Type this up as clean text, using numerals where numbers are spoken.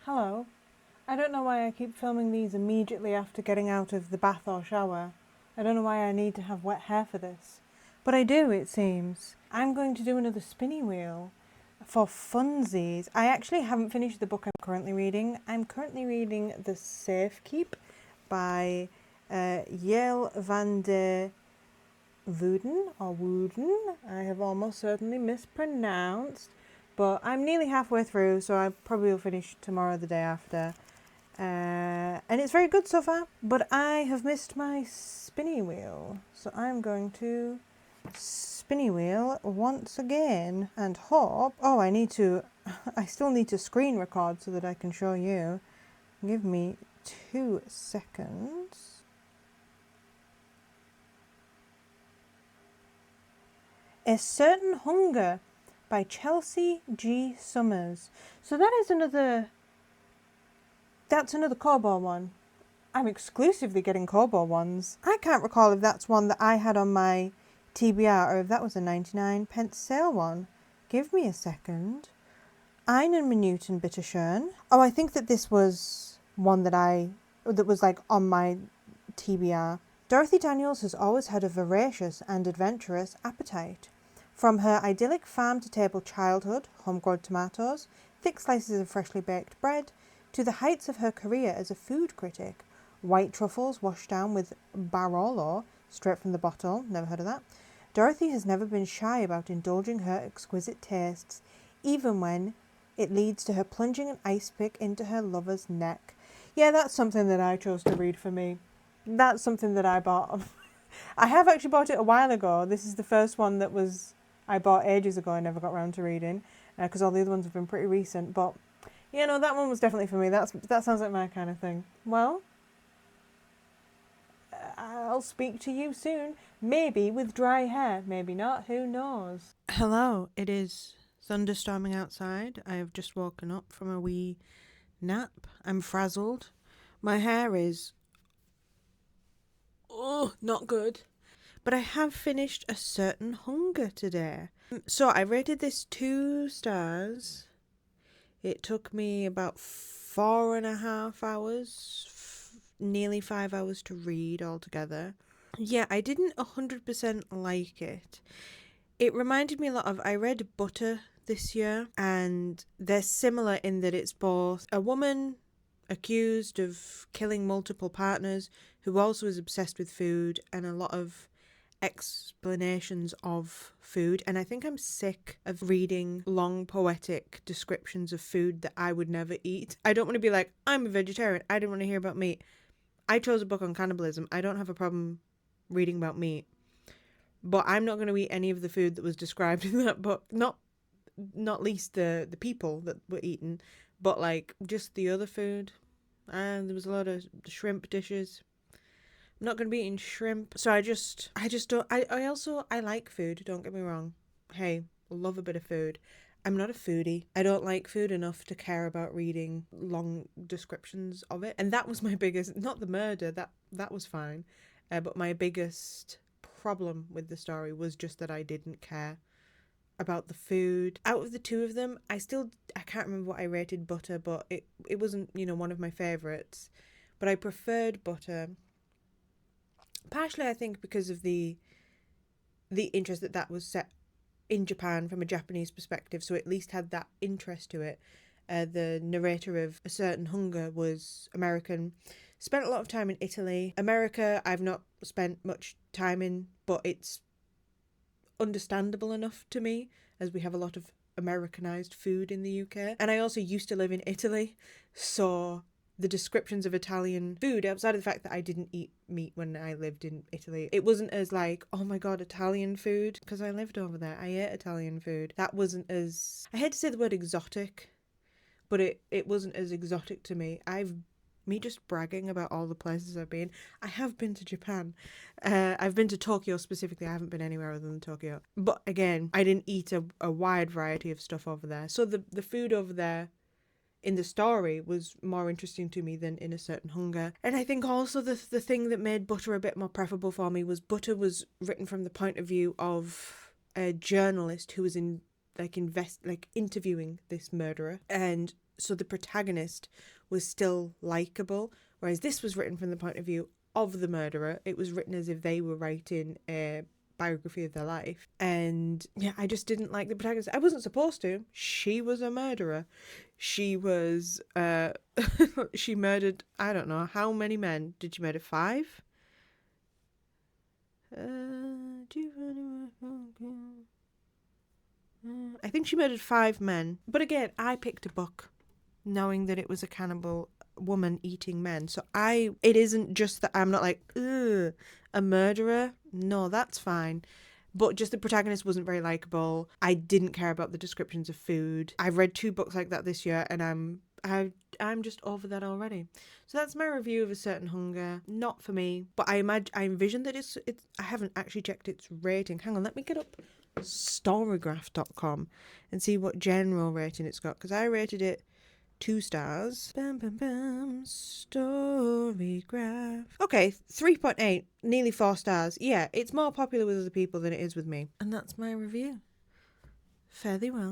Hello. I don't know why I keep filming these immediately after getting out of the bath or shower. I don't know why I need to have wet hair for this. But I do, it seems. I'm going to do another spinny wheel for funsies. I actually haven't finished the book I'm currently reading. I'm currently reading The Safekeep by ŵħėęł van der Wooden or Wooden. I have almost certainly mispronounced. But I'm nearly halfway through, so I probably will finish tomorrow or the day after. And it's very good so far, but I have missed my spinny wheel. So I'm going to spinny wheel once again and hope... Oh, I still need to screen record so that I can show you. Give me 2 seconds. A Certain Hunger by Chelsea G. Summers. So that's another Kobo one. I'm exclusively getting Kobo ones. I can't recall if that's one that I had on my TBR or if that was a 99p sale one. Give me a second. Einen Minuten bitte schön. Oh, I think that this was one that was like on my TBR. Dorothy Daniels has always had a voracious and adventurous appetite. From her idyllic farm-to-table childhood, homegrown tomatoes, thick slices of freshly baked bread, to the heights of her career as a food critic, white truffles washed down with Barolo, straight from the bottle, never heard of that, Dorothy has never been shy about indulging her exquisite tastes, even when it leads to her plunging an ice pick into her lover's neck. Yeah, that's something that I chose to read for me. That's something that I bought. I have actually bought it a while ago. This is the first one that I bought ages ago. I never got around to reading because all the other ones have been pretty recent. But, that one was definitely for me. That sounds like my kind of thing. Well, I'll speak to you soon. Maybe with dry hair. Maybe not. Who knows? Hello. It is thunderstorming outside. I have just woken up from a wee nap. I'm frazzled. My hair is... Oh, not good. But I have finished A Certain Hunger today. So I rated this 2 stars. It took me about 4.5 hours, nearly 5 hours to read altogether. Yeah, I didn't 100% like it. It reminded me a lot of, I read Butter this year, and they're similar in that it's both a woman accused of killing multiple partners who also is obsessed with food, and a lot of explanations of food. And I think I'm sick of reading long poetic descriptions of food that I would never eat. I don't want to be like, I'm a vegetarian, I don't want to hear about meat. I chose a book on cannibalism. I don't have a problem reading about meat, but I'm not going to eat any of the food that was described in that book. Not least the people that were eaten, but like just the other food. And there was a lot of shrimp dishes. I'm not going to be eating shrimp. So I just don't. I like food, don't get me wrong. Hey, love a bit of food. I'm not a foodie. I don't like food enough to care about reading long descriptions of it. And that was my biggest, not the murder, that was fine. But my biggest problem with the story was just that I didn't care about the food. Out of the 2 of them, I can't remember what I rated Butter, but it wasn't, one of my favourites. But I preferred Butter. Partially, I think, because of the interest that was set in Japan from a Japanese perspective, so at least had that interest to it. The narrator of A Certain Hunger was American. Spent a lot of time in Italy. America, I've not spent much time in, but it's understandable enough to me, as we have a lot of Americanized food in the UK. And I also used to live in Italy, so the descriptions of Italian food, outside of the fact that I didn't eat meat when I lived in Italy, it wasn't as like, oh my god, Italian food, because I lived over there. I ate Italian food. That wasn't as, I hate to say the word exotic, but it wasn't as exotic to me. Me just bragging about all the places I've been. I have been to Japan. I've been to Tokyo specifically. I haven't been anywhere other than Tokyo. But again, I didn't eat a wide variety of stuff over there. So the food over there in the story was more interesting to me than in A Certain Hunger. And I think also the thing that made Butter a bit more preferable for me was Butter was written from the point of view of a journalist who was interviewing this murderer, and so the protagonist was still likeable, whereas this was written from the point of view of the murderer. It was written as if they were writing a biography of their life. And yeah, I just didn't like the protagonist. I wasn't supposed to. She was a murderer. She was she murdered, I don't know how many men. Did she murder 5? I think she murdered 5 men. But again, I picked a book knowing that it was a cannibal woman eating men. So it isn't just that I'm not like, ugh, a murderer. No, that's fine. But just the protagonist wasn't very likable. I didn't care about the descriptions of food. I've read 2 books like that this year, and I'm just over that already. So that's my review of A Certain Hunger. Not for me, but I envision that it's. I haven't actually checked its rating. Hang on, let me get up Storygraph.com and see what general rating it's got, because I rated it 2 stars. Bam, bam, bam. Storygraph. Okay, 3.8, nearly 4 stars. Yeah, it's more popular with other people than it is with me. And that's my review. Fare thee well.